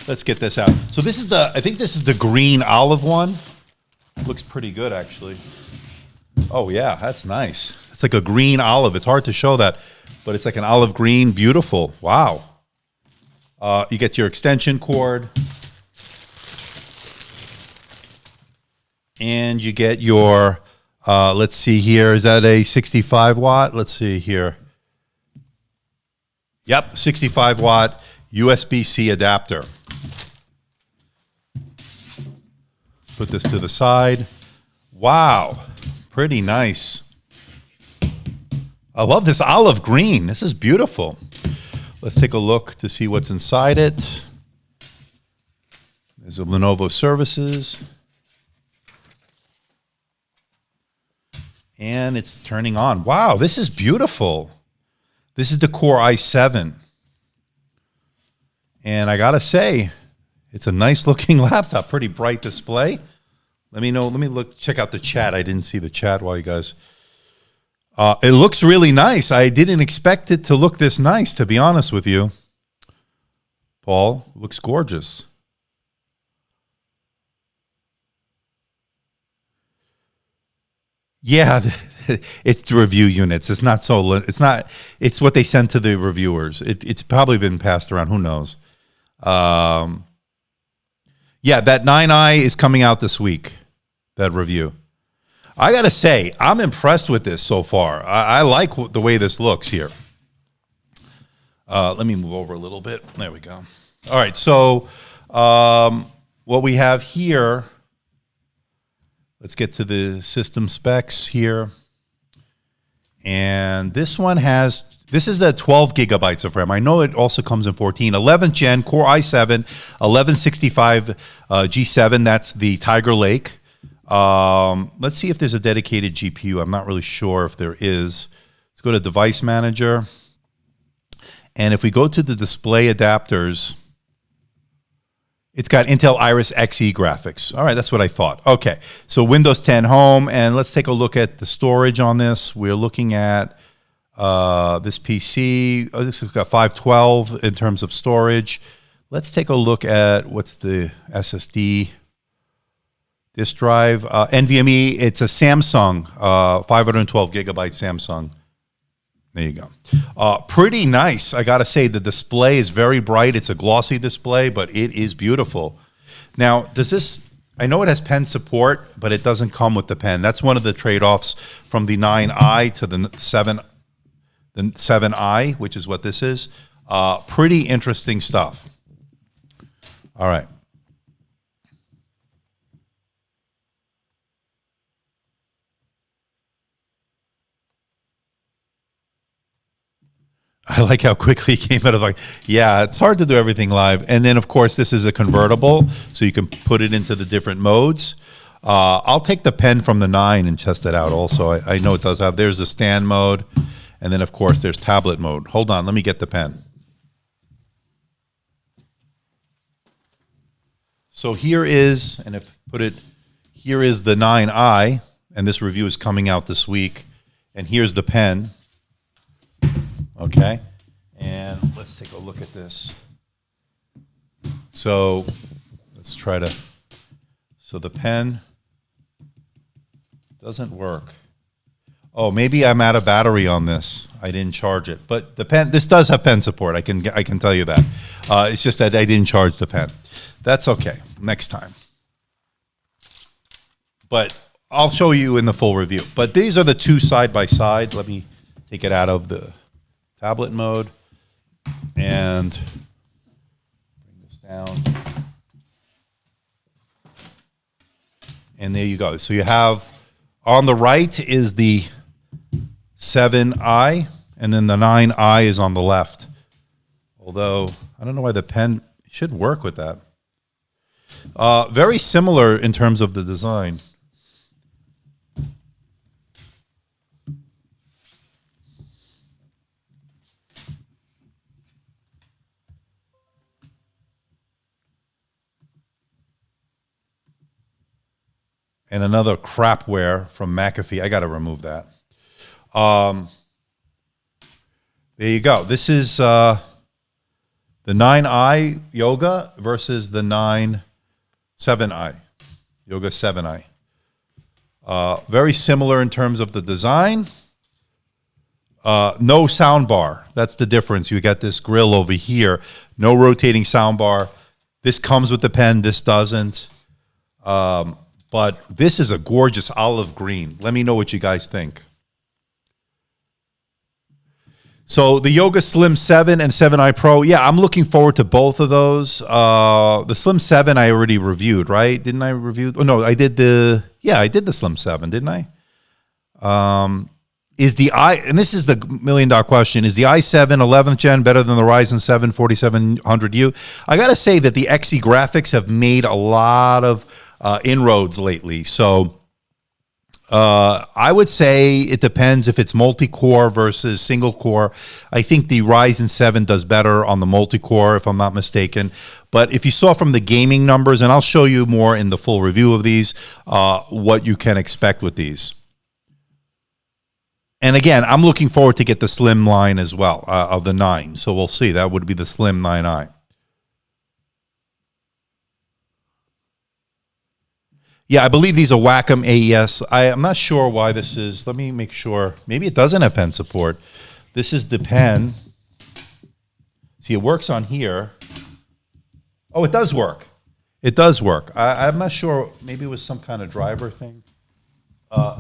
Let's get this out. So this is I think this is the green olive one. Looks pretty good, actually. Oh, yeah, that's nice. It's like a green olive. It's hard to show that, but it's like an olive green. Beautiful. Wow. You get your extension cord. And you get your, let's see here. Is that a 65 watt? Let's see here. Yep, 65 watt USB-C adapter. Put this to the side. Wow, pretty nice. I love this olive green. This is beautiful. Let's take a look to see what's inside it. There's a Lenovo services. And it's turning on. Wow, this is beautiful. This is the Core i7. And I gotta say, it's a nice looking laptop, pretty bright display. Let me know, check out the chat. I didn't see the chat while you guys. It looks really nice. I didn't expect it to look this nice, to be honest with you. Paul, looks gorgeous. Yeah, it's the review units. It's not so. It's not. It's what they send to the reviewers. It's probably been passed around. Who knows? Yeah, that 9i is coming out this week. That review. I gotta say, I'm impressed with this so far. I like the way this looks here. Let me move over a little bit. There we go. All right. So what we have here. Let's get to the system specs here. And this one has, this is a 12 gigabytes of RAM. I know it also comes in 14. 11th gen, Core i7, 1165 G7. That's the Tiger Lake. Let's see if there's a dedicated GPU. I'm not really sure if there is. Let's go to Device Manager. And if we go to the display adapters, it's got Intel Iris Xe graphics. All right, that's what I thought. Okay, so Windows 10 Home, and let's take a look at the storage on this. We're looking at this PC. Oh, this has got 512 in terms of storage. Let's take a look at what's the SSD disk drive. NVMe, it's a Samsung, 512 gigabyte Samsung. There you go. Pretty nice. I got to say, the display is very bright. It's a glossy display, but it is beautiful. Now, does this, I know it has pen support, but it doesn't come with the pen. That's one of the trade-offs from the 9i to the 7i, which is what this is. Pretty interesting stuff. All right. I like how quickly it came out of like, yeah, it's hard to do everything live. And then, of course, this is a convertible, so you can put it into the different modes. I'll take the pen from the 9 and test it out also. I know it does have, there's the stand mode, and then, of course, there's tablet mode. Hold on, let me get the pen. So here is, and if put it, here is the 9i, and this review is coming out this week. And here's the pen. Okay, and let's take a look at this. So let's try to, so the pen doesn't work. Oh, maybe I'm out of battery on this. I didn't charge it, but the pen, this does have pen support. I can tell you that. It's just that I didn't charge the pen. That's okay, next time. But I'll show you in the full review. But these are the two side by side. Let me take it out of the tablet mode and bring this down. And there you go. So you have, on the right is the 7i, and then the 9i is on the left. Although, I don't know why the pen should work with that. Very similar in terms of the design. And another crapware from McAfee. I got to remove that. There you go. This is the 9i Yoga versus the 7i. Yoga 7i. Very similar in terms of the design. No sound bar. That's the difference. You got this grill over here. No rotating sound bar. This comes with the pen. This doesn't. But this is a gorgeous olive green. Let me know what you guys think. So the Yoga Slim 7 and 7i Pro, yeah, I'm looking forward to both of those. The Slim 7 I already reviewed, right? Didn't I review? Oh, no, I did the Slim 7, didn't I? And this is the million-dollar question, is the i7 11th gen better than the Ryzen 7 4700U? I got to say that the Xe graphics have made a lot of inroads lately. So I would say it depends if it's multi-core versus single-core. I think the Ryzen 7 does better on the multi-core, if I'm not mistaken. But if you saw from the gaming numbers, and I'll show you more in the full review of these, what you can expect with these. And again, I'm looking forward to get the Slim line as well, of the 9. So we'll see. That would be the Slim 9i. Yeah, I believe these are Wacom AES. I'm not sure why this is. Let me make sure. Maybe it doesn't have pen support. This is the pen. See, it works on here. Oh, it does work. It does work. I'm not sure. Maybe it was some kind of driver thing.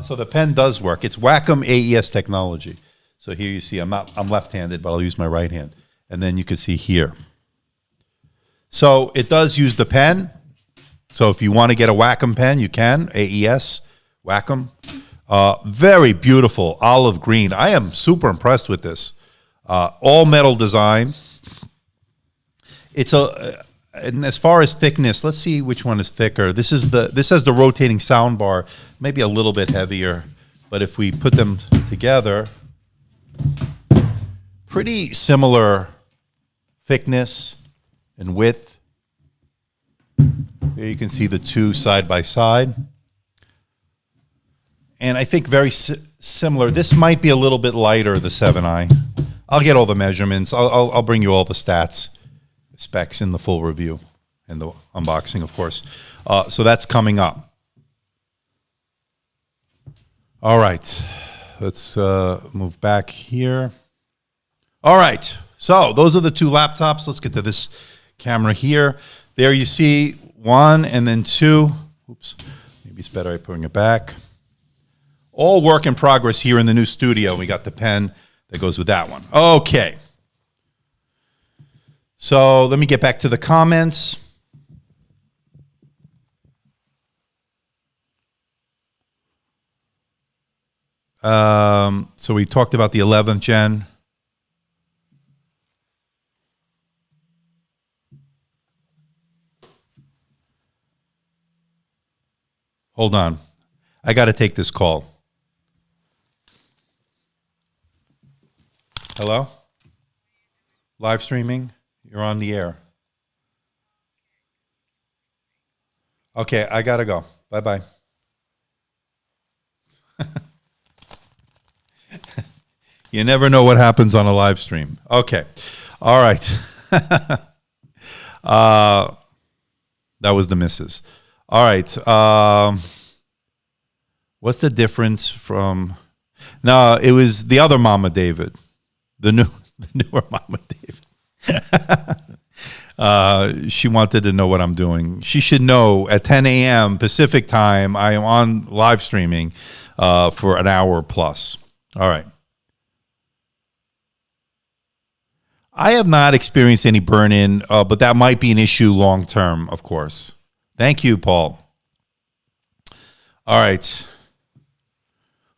So the pen does work. It's Wacom AES technology. So here you see I'm left-handed, but I'll use my right hand. And then you can see here. So it does use the pen. So if you want to get a Wacom pen, you can. AES, Wacom. Very beautiful olive green. I am super impressed with this. All metal design. It's And as far as thickness, let's see which one is thicker. This has the rotating sound bar, maybe a little bit heavier, but if we put them together, pretty similar thickness and width. Here you can see the two side by side. And I think very similar. This might be a little bit lighter, the 7i. I'll get all the measurements. I'll bring you all the stats, specs in the full review and the unboxing, of course. So that's coming up. All right. Let's move back here. All right. So those are the two laptops. Let's get to this camera here. There you see one and then two. Oops. Maybe it's better I bring it back. All work in progress here in the new studio. We got the pen that goes with that one. Okay. So let me get back to the comments. So we talked about the 11th gen. Hold on. I got to take this call. Hello? Live streaming? You're on the air. Okay, I got to go. Bye-bye. You never know what happens on a live stream. Okay. All right. That was the missus. All right. What's the difference from... No, it was the other Mama David. The newer Mama David. She wanted to know what I'm doing. She should know at 10 a.m. Pacific time, I am on live streaming for an hour plus. All right. I have not experienced any burn-in, but that might be an issue long-term, of course. Thank you, Paul. All right.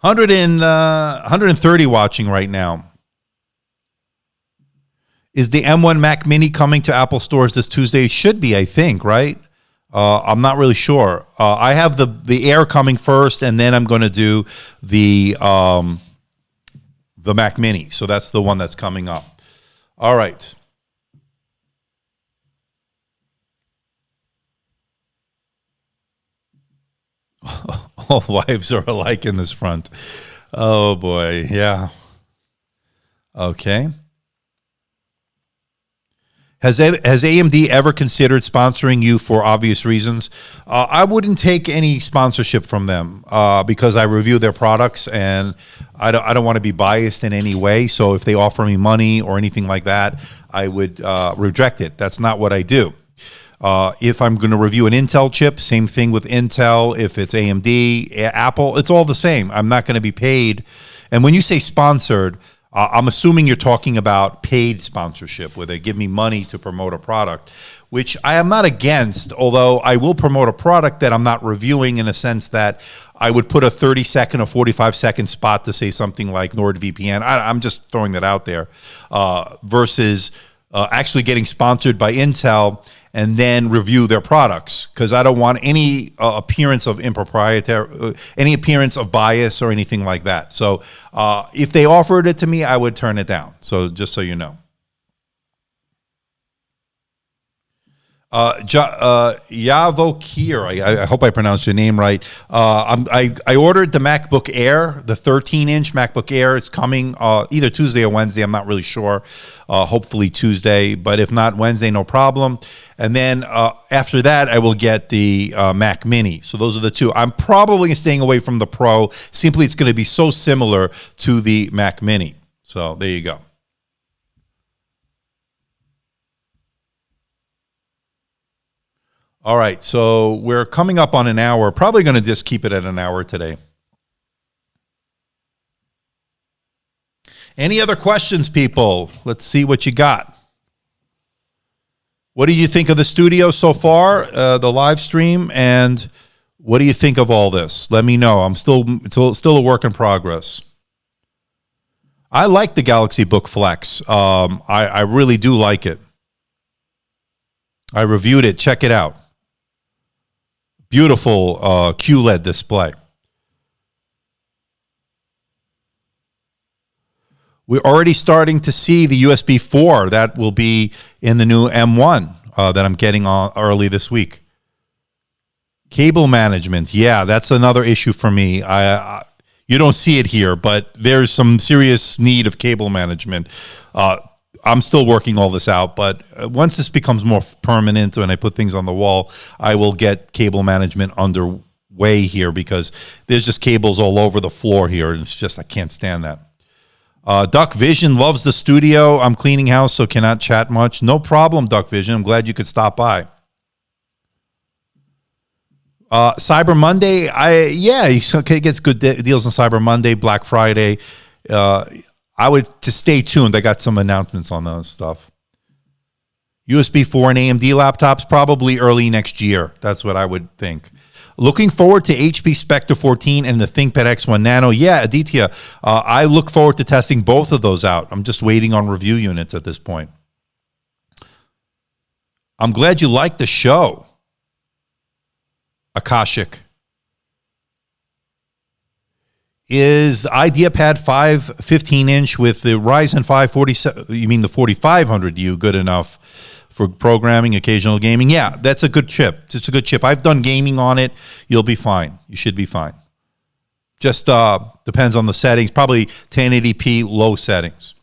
130 watching right now. Is the M1 Mac Mini coming to Apple stores this Tuesday? It should be, I think, right? I'm not really sure. I have the Air coming first, and then I'm going to do the Mac Mini. So that's the one that's coming up. All right. All wives are alike in this front. Oh, boy. Yeah. Okay. Has AMD ever considered sponsoring you for obvious reasons? I wouldn't take any sponsorship from them because I review their products and I don't want to be biased in any way. So if they offer me money or anything like that, I would reject it. That's not what I do. If I'm going to review an Intel chip, same thing with Intel. If it's AMD, Apple, it's all the same. I'm not going to be paid. And when you say sponsored, I'm assuming you're talking about paid sponsorship, where they give me money to promote a product, which I am not against, although I will promote a product that I'm not reviewing in a sense that I would put a 30-second or 45-second spot to say something like NordVPN. I'm just throwing that out there, versus actually getting sponsored by Intel and then review their products, because I don't want any appearance of impropriety, any appearance of bias or anything like that. So if they offered it to me, I would turn it down. So just so you know. Yavokir, I hope I pronounced your name right. I ordered the MacBook Air, the 13-inch MacBook Air. It's coming either Tuesday or Wednesday. I'm not really sure. Hopefully Tuesday, but if not Wednesday, no problem. And then after that, I will get the Mac Mini. So those are the two. I'm probably staying away from the Pro. Simply, it's going to be so similar to the Mac Mini. So there you go. All right, so we're coming up on an hour. Probably going to just keep it at an hour today. Any other questions, people? Let's see what you got. What do you think of the studio so far, the live stream, and what do you think of all this? Let me know. I'm still a work in progress. I like the Galaxy Book Flex. I really do like it. I reviewed it. Check it out. Beautiful QLED display. We're already starting to see the USB 4 that will be in the new M1 that I'm getting on early this week. Cable management. Yeah, that's another issue for me. You don't see it here, but there's some serious need of cable management. I'm still working all this out, but once this becomes more permanent and I put things on the wall, I will get cable management underway here because there's just cables all over the floor here, and it's just, I can't stand that. Duck Vision loves the studio. I'm cleaning house, so cannot chat much. No problem, Duck Vision. I'm glad you could stop by. Cyber Monday, it gets good deals on Cyber Monday, Black Friday. I would just stay tuned. I got some announcements on those stuff. USB 4 and AMD laptops, probably early next year. That's what I would think. Looking forward to HP Spectre 14 and the ThinkPad X1 Nano. Yeah, Aditya, I look forward to testing both of those out. I'm just waiting on review units at this point. I'm glad you liked the show. Akashic. Is IdeaPad 5 15-inch with the Ryzen 5 47, you mean the 4500U, good enough for programming, occasional gaming? Yeah, that's a good chip. It's a good chip. I've done gaming on it. You'll be fine. You should be fine. Just depends on the settings. Probably 1080p low settings.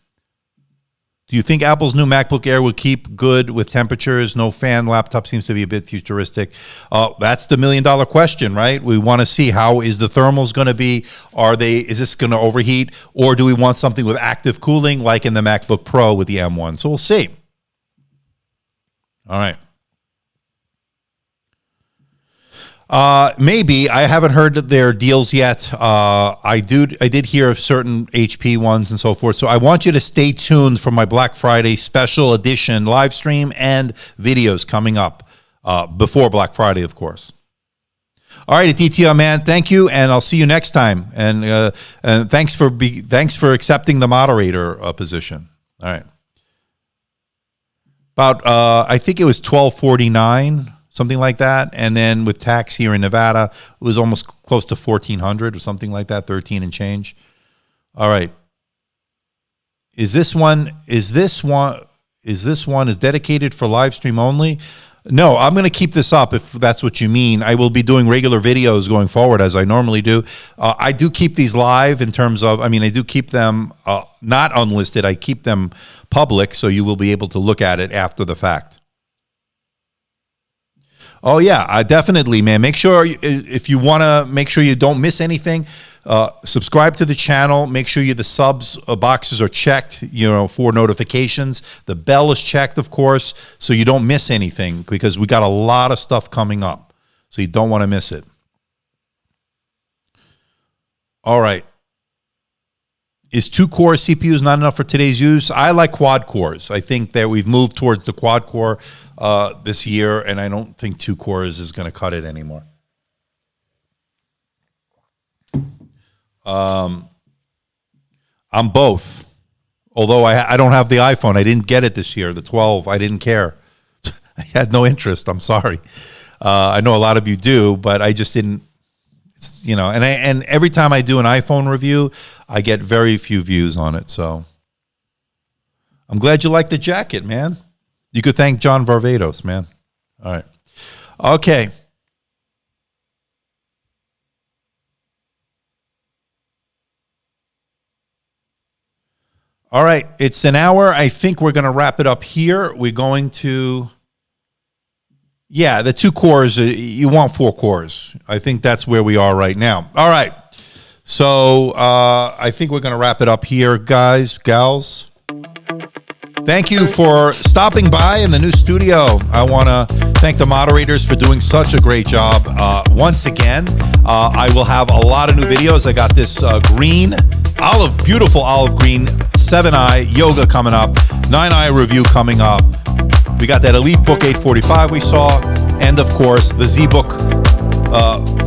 Do you think Apple's new MacBook Air will keep good with temperatures? No fan laptop seems to be a bit futuristic. That's the million-dollar question, right? We want to see how is the thermals going to be. Is this going to overheat? Or do we want something with active cooling like in the MacBook Pro with the M1? So we'll see. All right. Maybe. I haven't heard their deals yet. I did hear of certain HP ones and so forth. So I want you to stay tuned for my Black Friday special edition live stream and videos coming up before Black Friday, of course. All right, Aditya, man, thank you, and I'll see you next time. And thanks for accepting the moderator position. All right. About I think it was $12.49. Something like that, and then with tax here in Nevada, it was almost close to $1,400 or something like that, 13 and change. All right. Is this one dedicated for live stream only? No, I'm going to keep this up if that's what you mean. I will be doing regular videos going forward as I normally do. I do keep these live in terms of, I do keep them not unlisted. I keep them public, so you will be able to look at it after the fact. Oh, yeah, definitely, man. Make sure, if you want to make sure you don't miss anything, subscribe to the channel. Make sure the subs boxes are checked, for notifications. The bell is checked, of course, so you don't miss anything because we got a lot of stuff coming up, so you don't want to miss it. All right. Is 2-core CPUs not enough for today's use? I like quad cores. I think that we've moved towards the quad core this year, and I don't think 2 cores is going to cut it anymore. I'm both. Although I don't have the iPhone. I didn't get it this year, the 12. I didn't care. I had no interest. I'm sorry. I know a lot of you do, but I just didn't. And every time I do an iPhone review, I get very few views on it. So I'm glad you like the jacket, man. You could thank John Varvatos, man. All right. Okay. All right. It's an hour. I think we're going to wrap it up here. We're going to... Yeah, the 2 cores, you want 4 cores. I think that's where we are right now. All right. So I think we're going to wrap it up here, guys, gals. Thank you for stopping by in the new studio. I want to thank the moderators for doing such a great job. Once again, I will have a lot of new videos. I got this beautiful olive green 7i yoga coming up, 9i review coming up. We got that EliteBook 845 we saw, and of course the ZBook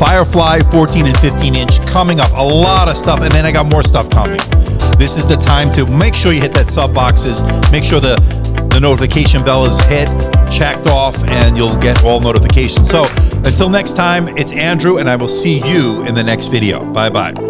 Firefly 14 and 15-inch coming up. A lot of stuff, and then I got more stuff coming. This is the time to make sure you hit that sub boxes, make sure the notification bell is hit, checked off, and you'll get all notifications. So until next time, it's Andrew, and I will see you in the next video. Bye-bye.